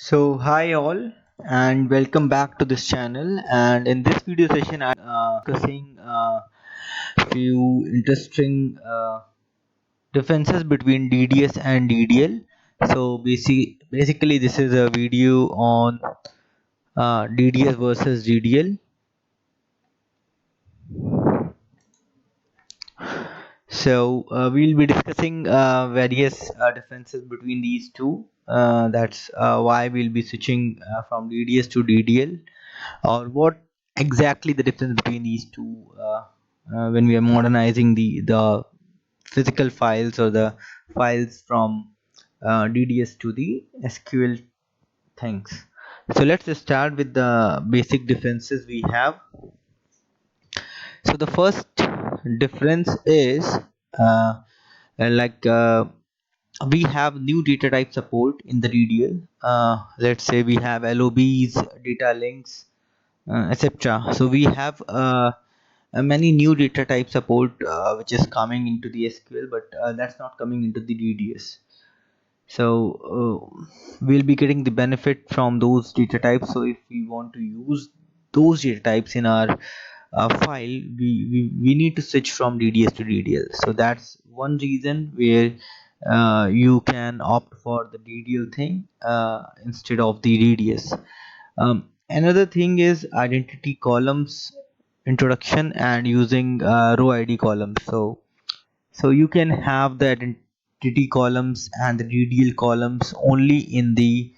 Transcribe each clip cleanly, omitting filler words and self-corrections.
So hi all and welcome back to this channel, and in this video session I'm discussing few interesting differences between DDS and DDL. So basically this is a video on DDS versus DDL. So we'll be discussing various differences between these two. That's why we'll be switching from DDS to DDL, or what exactly the difference between these two when we are modernizing the physical files or the files from DDS to the SQL things. So let's start with the basic differences we have. So the first difference is uh, like we have new data type support in the DDL. Let's say we have LOBs, data links, etc. So we have many new data type support which is coming into the SQL, but that's not coming into the DDS. So we'll be getting the benefit from those data types. So if we want to use those data types in our file, we need to switch from DDS to DDL. So that's one reason where you can opt for the DDL thing instead of the DDS. Another thing is identity columns introduction and using row ID columns. So you can have the identity columns and the DDL columns only in the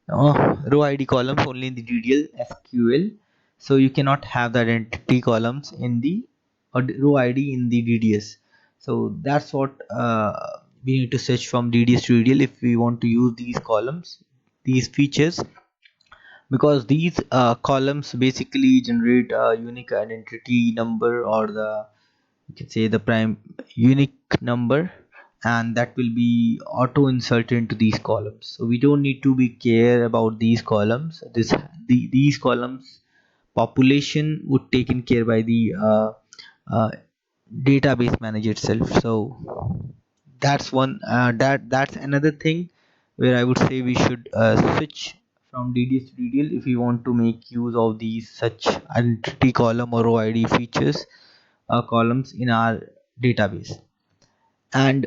row ID columns only in the DDL SQL. So you cannot have the identity columns in the row ID in the DDS. So that's what we need to search from DDS to DDL if we want to use these columns, these features, because these columns basically generate a unique identity number, or the you can say the prime unique number, and that will be auto inserted into these columns. So we don't need to be care about these columns. These columns population would taken care by the uh, database manager itself. So that's one that's another thing where I would say we should switch from DDS to DDL if we want to make use of these such identity column or row ID features columns in our database. And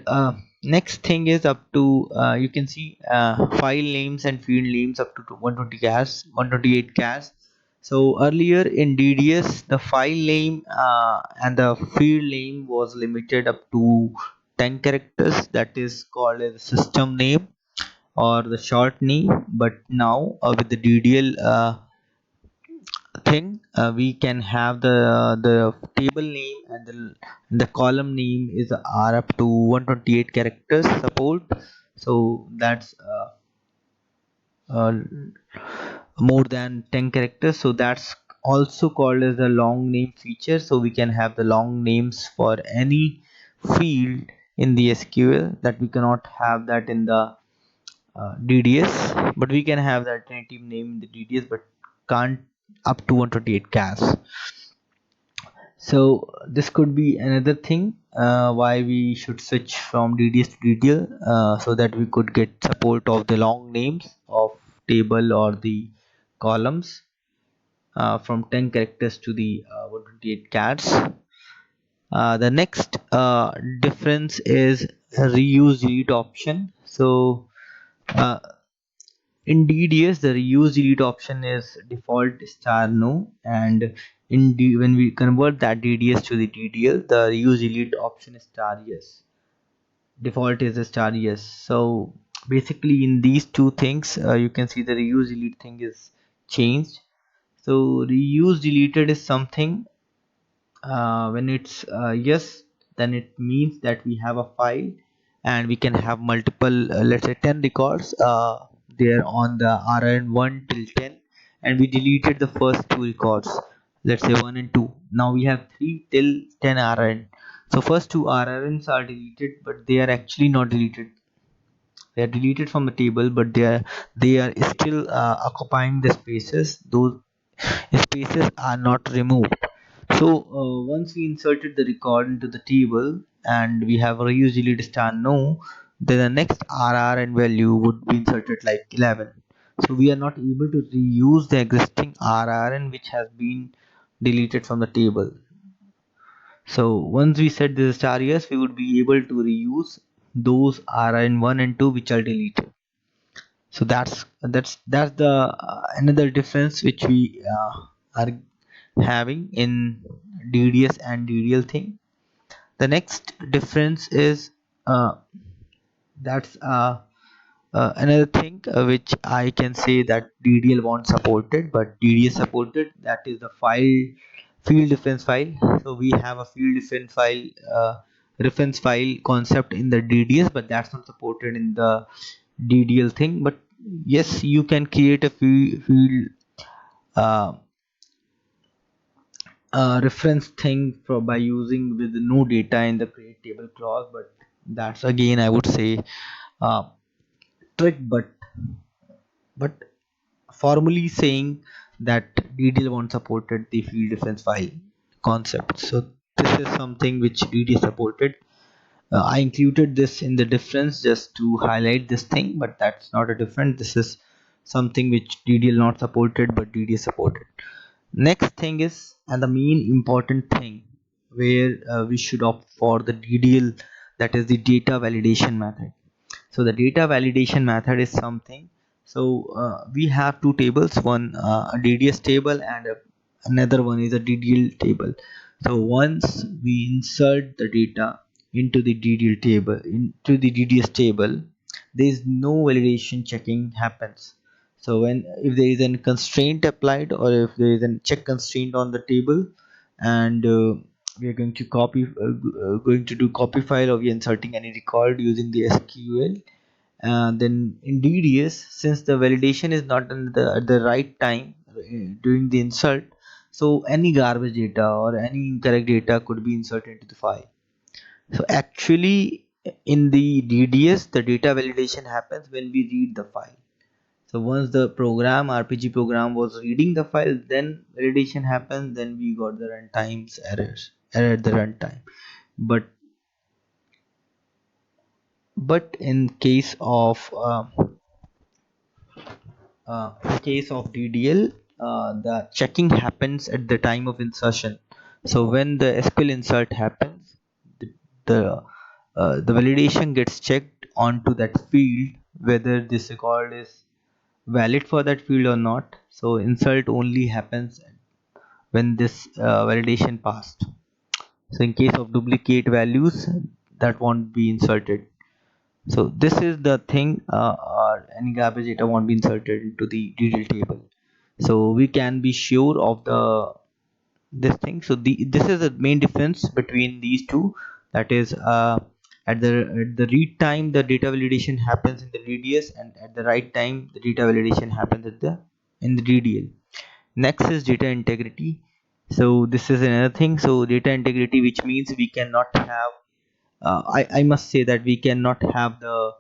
next thing is up to you can see file names and field names up to 120 chars, 128 chars. So earlier in DDS the file name and the field name was limited up to 10 characters, that is called as system name or the short name. But now with the DDL thing, we can have the table name and the column name is are up to 128 characters support. So that's uh, more than 10 characters. So that's also called as the long name feature. So we can have the long names for any field in the SQL that we cannot have that in the DDS, but we can have the alternative name in the DDS, but can't up to 128 chars. So this could be another thing why we should switch from DDS to DDL, so that we could get support of the long names of table or the columns from 10 characters to the 128 chars. The next difference is reuse delete option. So uh, in DDS, the reuse delete option is default star no, and when we convert that DDS to the DDL, the reuse delete option is star yes. Default is a star yes. So basically, in these two things, you can see the reuse delete thing is changed. So reuse deleted is something when it's yes, then it means that we have a file and we can have multiple let's say 10 records there on the rn 1 till 10, and we deleted the first two records, let's say 1 and 2. Now we have 3 till 10 rn. So first two rns are deleted, but they are actually not deleted. They are deleted from the table, but they are still occupying the spaces. Those spaces are not removed. So once we inserted the record into the table and we have reuse delete star no, then the next rr and value would be inserted like 11. So we are not able to reuse the existing RRN which has been deleted from the table. So once we set this star yes, we would be able to reuse those RRN1 and 2 which are deleted. So that's the another difference which we are having in DDS and DDL thing. The next difference is that's another thing which I can say that DDL won't support it, but DDS supported. That is the field reference file. So we have a field reference file concept in the DDS, but that's not supported in the DDL thing. But yes, you can create a field uh, reference thing by using with no data in the create table clause, but that's again I would say uh, trick, but formally saying that DDL won't supported the field reference file concept. So this is something which DDL supported. I included this in the difference just to highlight this thing, but that's not a difference. This is something which DDL not supported, but DDL supported. Next thing is, and the main important thing where we should opt for the DDL, that is the data validation method. So the data validation method is something. So we have two tables, one a DDS table and another one is a DDL table. So once we insert the data into the DDL table, into the DDS table, there is no validation checking happens. So when if there is a constraint applied or if there is a check constraint on the table, and we are going to going to do copy file, or we are inserting any record using the SQL, then in DDS, since the validation is not at the right time during the insert, so any garbage data or any incorrect data could be inserted into the file. So actually in the DDS, the data validation happens when we read the file. So once the program RPG program was reading the file, then validation happens, then we got the runtime's error at the runtime. But in case of DDL, the checking happens at the time of insertion. So when the SQL insert happens, the the validation gets checked onto that field whether this record is valid for that field or not. So insert only happens when this validation passed. So in case of duplicate values, that won't be inserted. So this is the thing, any garbage data won't be inserted into the detail table. So we can be sure of the this thing. So this is the main difference between these two. That is, at the read time the data validation happens in the DDS, and at the write time the data validation happens at the in the DDL. Next is data integrity. So this is another thing. So data integrity, which means we cannot have I must say that we cannot have the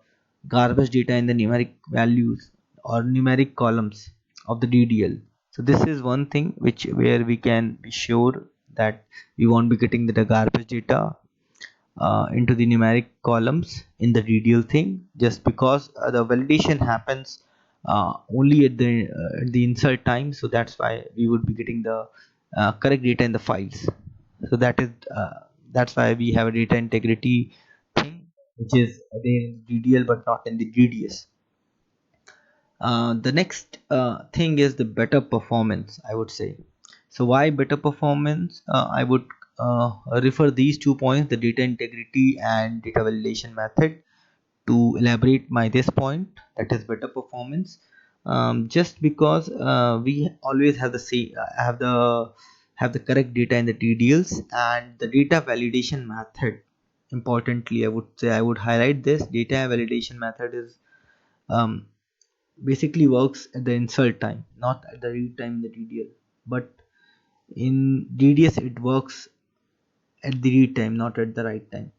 garbage data in the numeric values or numeric columns of the DDL. So this is one thing which where we can be sure that we won't be getting the garbage data into the numeric columns in the DDL thing, just because the validation happens only at the insert time. So that's why we would be getting the correct data in the files. So that's why we have a data integrity thing which is there in DDL but not in the DDS. The next thing is the better performance, I would say. So why better performance? I would refer these 2 points, the data integrity and data validation method, to elaborate my this point, that is better performance. Just because we always have the have the correct data in the TDLs, and the data validation method, importantly I would say, I would highlight this data validation method is um, basically works at the insert time, not at the read time in the DDL. But in DDS it works at the read time, not at the write time.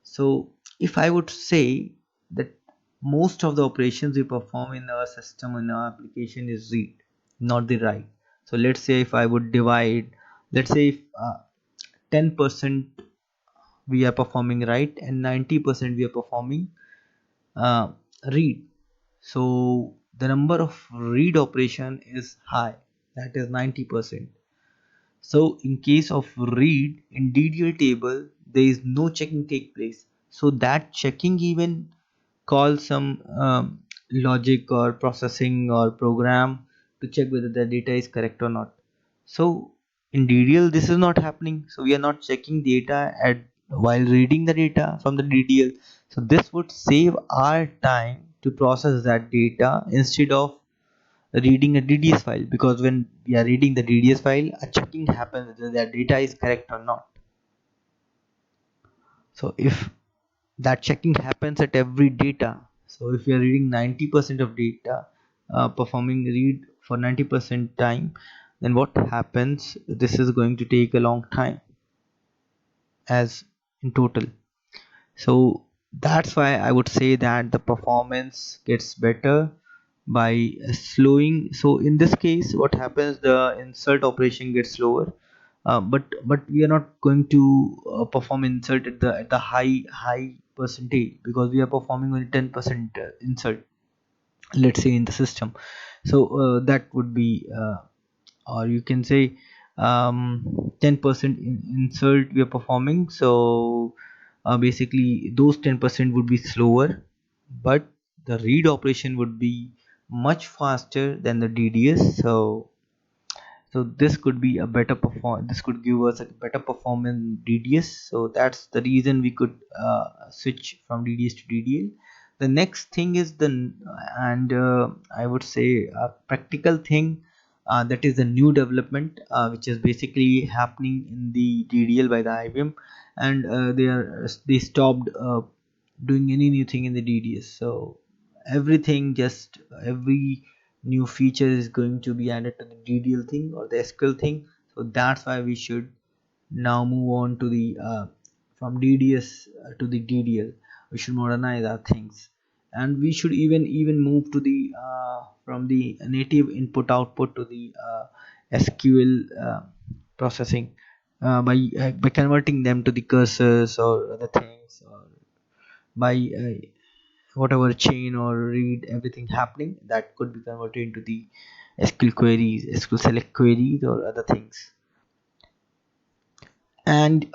So if I would say that most of the operations we perform in our system, in our application, is read, not the write. So let's say if I would divide, let's say if 10% we are performing write and 90% we are performing uh, read. So the number of read operation is high, that is 90%. So in case of read in DDL table, there is no checking take place. So that checking even calls some logic or processing or program to check whether the data is correct or not. So in DDL this is not happening. So we are not checking data at while reading the data from the DDL. So this would save our time to process that data instead of reading a DDS file, because when we are reading the DDS file, a checking happens whether the data is correct or not. So if that checking happens at every data, so if we are reading 90% of data, performing read for 90% time, then what happens? This is going to take a long time as in total. So that's why I would say that the performance gets better by slowing. So in this case what happens, the insert operation gets slower, but we are not going to perform insert at the high percentage, because we are performing only 10% insert, let's say, in the system. So that would be or you can say 10% insert we are performing. So basically those 10% would be slower, but the read operation would be much faster than the DDS. So this could be a better perform, this could give us a better performance in DDS. So that's the reason we could switch from DDS to DDL. The next thing is the and I would say a practical thing, that is the new development which is basically happening in the DDL by the IBM, and they stopped doing any new thing in the DDS. So everything, just every new feature is going to be added to the DDL thing or the SQL thing. So that's why we should now move on to the from DDS to the DDL. We should modernize our things, and we should even move to the from the native input output to the SQL processing, by converting them to the cursors or other things, or by whatever chain or read everything happening, that could be converted into the SQL queries, SQL select queries, or other things. And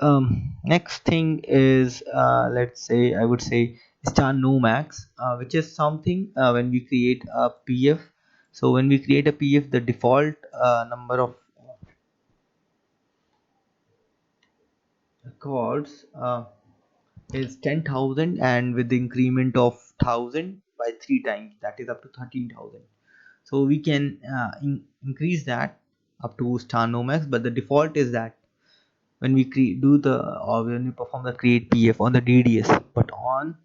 next thing is, let's say, I would say star nomax, which is something when we create a PF. So when we create a PF, the default number of records is 10,000, and with the increment of 1,000 by 3 times, that is up to 13,000. So we can increase that up to star nomax, but the default is that when we do the, or when we perform the create PF on the DDS. But on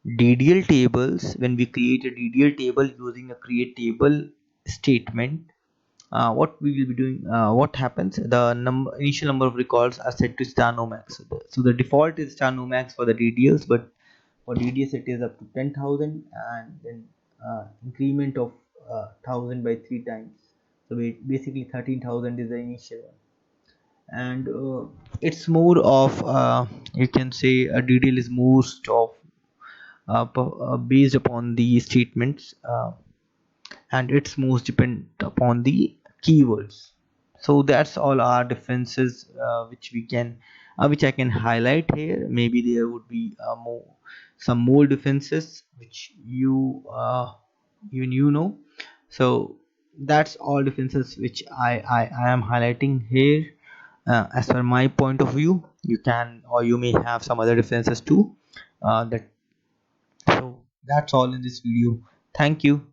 DDL tables, when we create a DDL table using a create table statement, what we will be doing, what happens, the initial number of records are set to star nomax. So the default is star nomax for the DDLs, but for DDS it is up to 10,000, and then increment of 1,000 by 3 times. So basically 13,000 is the initial one. And it's more of, you can say, a DDL is most of based upon the statements, and it's most depend upon the keywords. So that's all our differences which we can which I can highlight here. Maybe there would be some more differences which you even you know. So that's all differences which I am highlighting here. As per my point of view, you can, or you may have some other differences too. That So that's all in this video. Thank you.